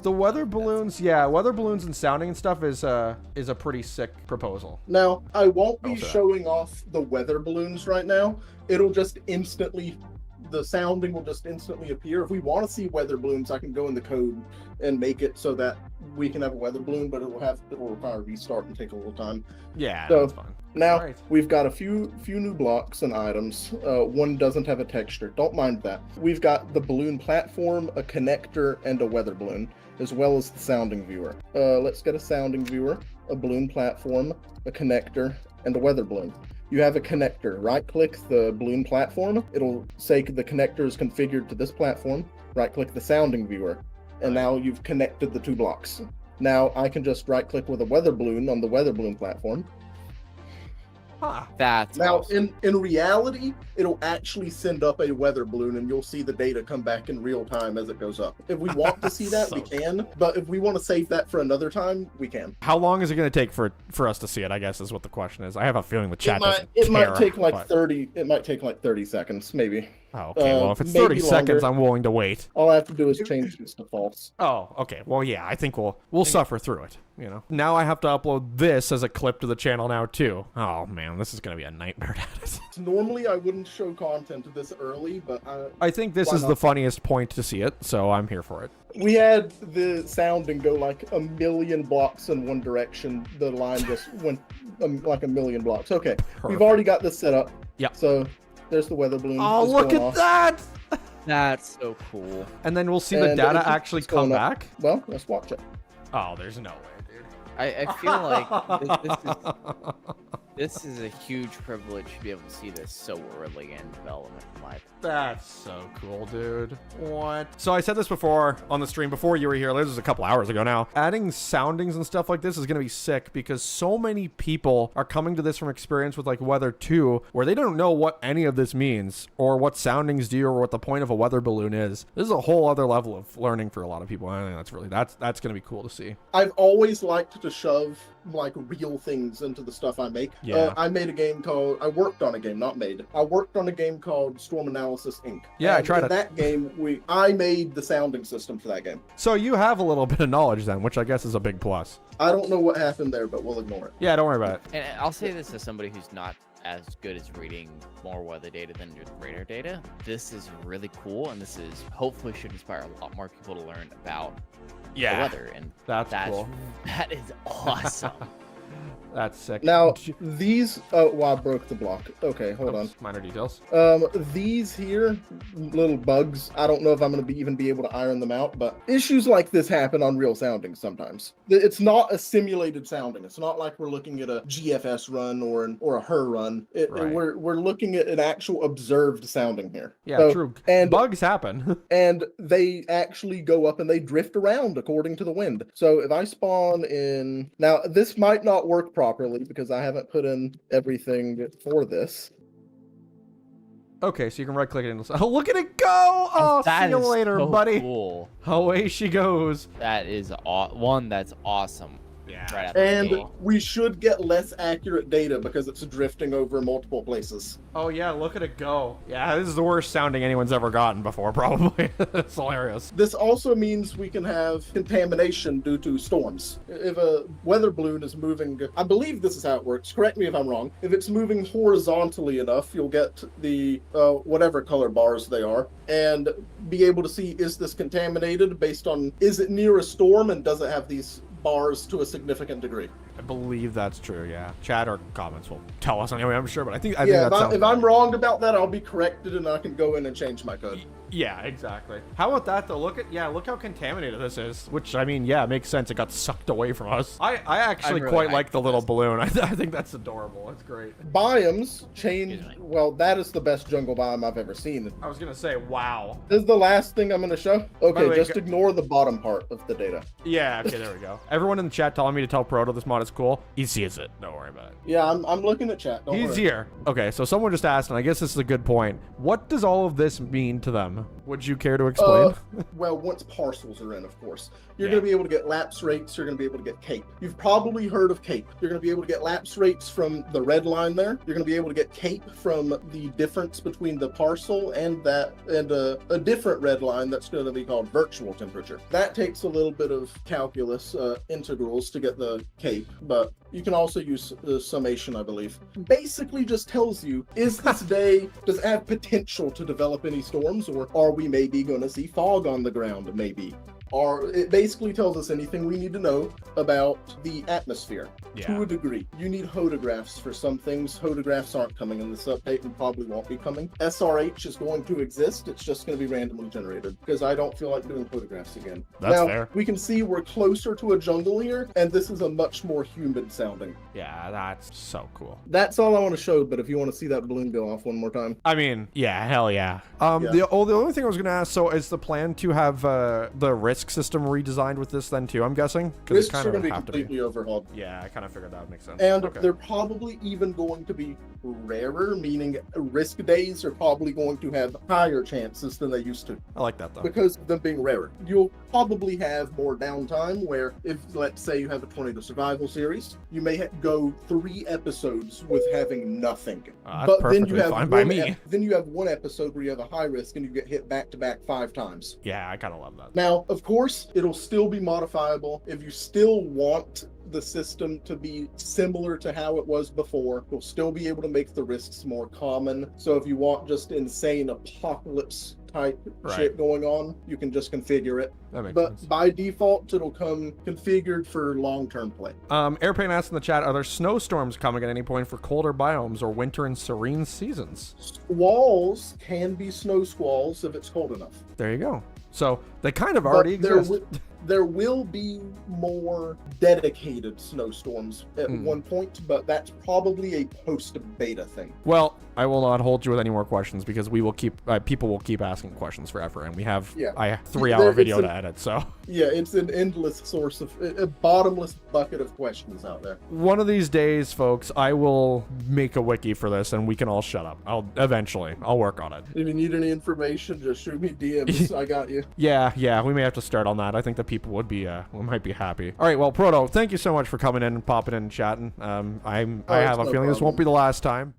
The weather balloons, yeah, weather balloons and sounding and stuff is a pretty sick proposal. Now, I won't be showing off the weather balloons right now. It'll just instantly, the sounding will just instantly appear. If we want to see weather balloons, I can go in the code and make it so that we can have a weather balloon, but it will require a restart and take a little time. Yeah, so that's fine. Now, we've got a few new blocks and items. One doesn't have a texture. Don't mind that. We've got the balloon platform, a connector, and a weather balloon, as well as the sounding viewer. Let's get a sounding viewer, a balloon platform, a connector, and a weather balloon. You have a connector. Right-click the balloon platform. It'll say the connector is configured to this platform. Right-click the sounding viewer. And now you've connected the two blocks. Now I can just right-click with a weather balloon on the weather balloon platform. Huh. That's now awesome. in reality, it'll actually send up a weather balloon, and you'll see the data come back in real time as it goes up. If we want to see that, we can. But if we want to save that for another time, we can. How long is it going to take for us to see it? I guess is what the question is. I have a feeling the chat It might take like 30. It might take like 30 seconds, maybe. Oh, okay. Well, if it's 30 seconds, I'm willing to wait. All I have to do is change this to false. Oh, okay. Well, yeah, I think we'll suffer through it, you know. Now I have to upload this as a clip to the channel now, too. Oh, man, this is going to be a nightmare to edit. Normally, I wouldn't show content this early, but I think this is the funniest point to see it, so I'm here for it. We had the sounding go like a million blocks in one direction. The line just went like a million blocks. Okay, we've already got this set up. Yeah. So there's the weather balloon. Oh, look at that! That's so cool. And then we'll see the data actually come back? Well, let's watch it. Oh, there's no way, dude. I feel like this is a huge privilege to be able to see this so early in development in life. That's so cool, dude. What? So I said this before on the stream before you were here. This was a couple hours ago now. Adding soundings and stuff like this is going to be sick because so many people are coming to this from experience with like Weather 2 where they don't know what any of this means or what soundings do or what the point of a weather balloon is. This is a whole other level of learning for a lot of people. I think that's going to be cool to see. I've always liked to shove like real things into the stuff I make. Yeah. I worked on a game, not made. I worked on a game called Storm Analysis Inc. Yeah, and I tried it. that game, I made the sounding system for that game. So you have a little bit of knowledge then, which I guess is a big plus. I don't know what happened there, but we'll ignore it. Yeah, don't worry about it. And I'll say this as somebody who's not as good as reading more weather data than just radar data. This is really cool, and this is hopefully should inspire a lot more people to learn about the weather. And that's cool. That is awesome. That's sick. Now, these... Oh, wow, I broke the block. Okay, hold on. Minor details. These here, little bugs, I don't know if I'm going to even be able to iron them out, but issues like this happen on real soundings sometimes. It's not a simulated sounding. It's not like we're looking at a GFS run or a HER run. We're looking at an actual observed sounding here. Yeah, so, true. And bugs happen. And they actually go up and they drift around according to the wind. So if I spawn in... Now, this might not work properly because I haven't put in everything for this. Okay, so you can right click it and oh, look at it go! Oh, see you later, buddy. Cool. Away she goes. That is that's awesome. Yeah. Right and we should get less accurate data because it's drifting over multiple places. Oh yeah, look at it go. Yeah, this is the worst sounding anyone's ever gotten before, probably. It's hilarious. This also means we can have contamination due to storms. If a weather balloon is moving, I believe this is how it works, correct me if I'm wrong. If it's moving horizontally enough, you'll get the whatever color bars they are, and be able to see, is this contaminated based on, is it near a storm and does it have these bars to a significant degree? I believe that's true, yeah. Chat or comments will tell us anyway, I'm sure, but I think if I'm wrong about that, I'll be corrected and I can go in and change my code. Yeah, exactly. How about that though? Look how contaminated this is. Which, I mean, yeah, makes sense. It got sucked away from us. I actually really quite like the little balloon. I think that's adorable. That's great. Biomes change. Well, that is the best jungle biome I've ever seen. I was gonna say, wow. This is the last thing I'm gonna show. Okay, just ignore the bottom part of the data. Yeah, okay, there we go. Everyone in the chat telling me to tell Proto this mod is cool. He sees it. Don't worry about it. Yeah, I'm looking at chat. He's here. Okay, so someone just asked, and I guess this is a good point. What does all of this mean to them? Would you care to explain? Well, once parcels are in, of course. You're going to be able to get lapse rates. You're going to be able to get CAPE. You've probably heard of CAPE. You're going to be able to get lapse rates from the red line there. You're going to be able to get CAPE from the difference between the parcel and a different red line that's going to be called virtual temperature. That takes a little bit of calculus integrals to get the CAPE, but you can also use summation, I believe. Basically just tells you, is this day, does it have potential to develop any storms, or are we maybe going to see fog on the ground, maybe? Or it basically tells us anything we need to know about the atmosphere to a degree. You need photographs for some things. Photographs aren't coming in this update and probably won't be coming. SRH is going to exist. It's just going to be randomly generated because I don't feel like doing photographs again. That's fair. We can see we're closer to a jungle here, and this is a much more humid sounding. Yeah, that's so cool. That's all I want to show, but if you want to see that balloon go off one more time. I mean, yeah, hell yeah. The only thing I was going to ask, so is the plan to have the risk system redesigned with this then too, I'm guessing? Risks are going to be completely overhauled. Yeah, I kind of figured that would make sense. And they're probably even going to be rarer, meaning risk days are probably going to have higher chances than they used to. I like that though. Because of them being rarer. You'll probably have more downtime where if, let's say you have a tornado survival series, you may go 3 episodes with having nothing. That's perfectly fine by me. Then you have one episode where you have a high risk and you get hit back to back 5 times. Yeah, I kind of love that. Now, of course, it'll still be modifiable. If you still want the system to be similar to how it was before, you'll still be able to make the risks more common. So if you want just insane apocalypse type shit going on, you can just configure it. That makes sense. By default, it'll come configured for long-term play. Airplane asked in the chat, are there snowstorms coming at any point for colder biomes or winter and serene seasons? Squalls can be snow squalls if it's cold enough. There you go. So they kind of already exist. There will be more dedicated snowstorms at one point, but that's probably a post-beta thing. Well, I will not hold you with any more questions because we will keep people will keep asking questions forever, and we have a 3-hour video to edit. So yeah, it's an endless source of a bottomless bucket of questions out there. One of these days, folks, I will make a wiki for this, and we can all shut up. I'll work on it. If you need any information, just shoot me DMs. I got you. Yeah, we may have to start on that. I think the people would be might be happy. All right, well, Proto, thank you so much for coming in and popping in and chatting. I have a feeling this won't be the last time.